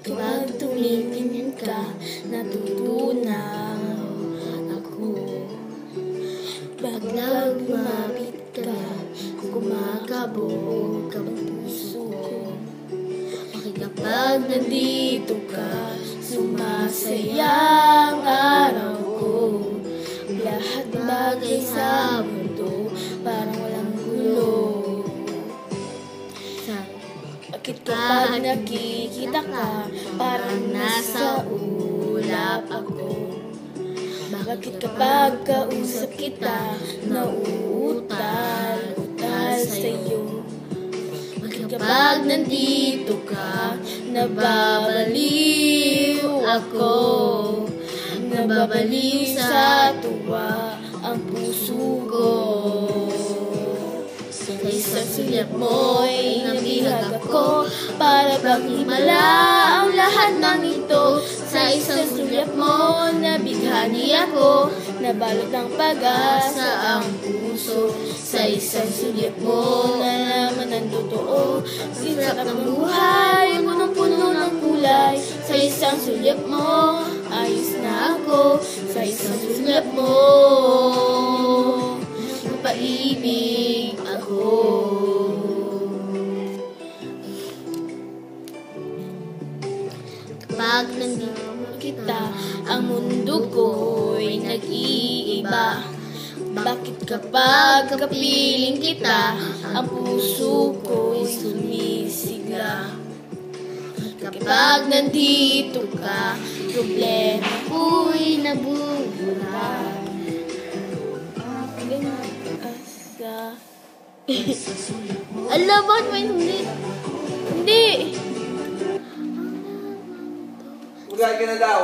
Kapag tumitingin ka, natutunaw ako. Biglang lumapit ka, kumakabog ang puso ko. Bakit kapag nandito ka, sumasaya ang araw ko. Lahat bagay sa mundo, parang walang gulo. Bakit kapag nakikita ka, parang nasa ulap ako? Bakit kapag kausap kita, nauutal-utal sa'yo? Bakit kapag nandito ka, nababaliw ako? Nababaliw sa tuwa ang puso ko. Sa isang sulyap mo'y nabihag ako, para bang himala ang lahat ng ito. Sa isang sulyap mo, nabighani ako, nabalot ng pag-asa ang puso. Sa isang sulyap mo, nalaman ang totoo, sinsak ng buhay, punong-puno ng kulay. Sa isang sulyap mo, ayos na ako. Sa isang sulyap mo, paibig ako. Kapag nandito kita, ang mundo ko'y nag-iiba. Bakit kapag kapiling kita, ang puso ko'y sumisigla? Kapag nandito ka, problema ko'y nabubura. Alam mo, hindi. Hindi. Magay ka na daw.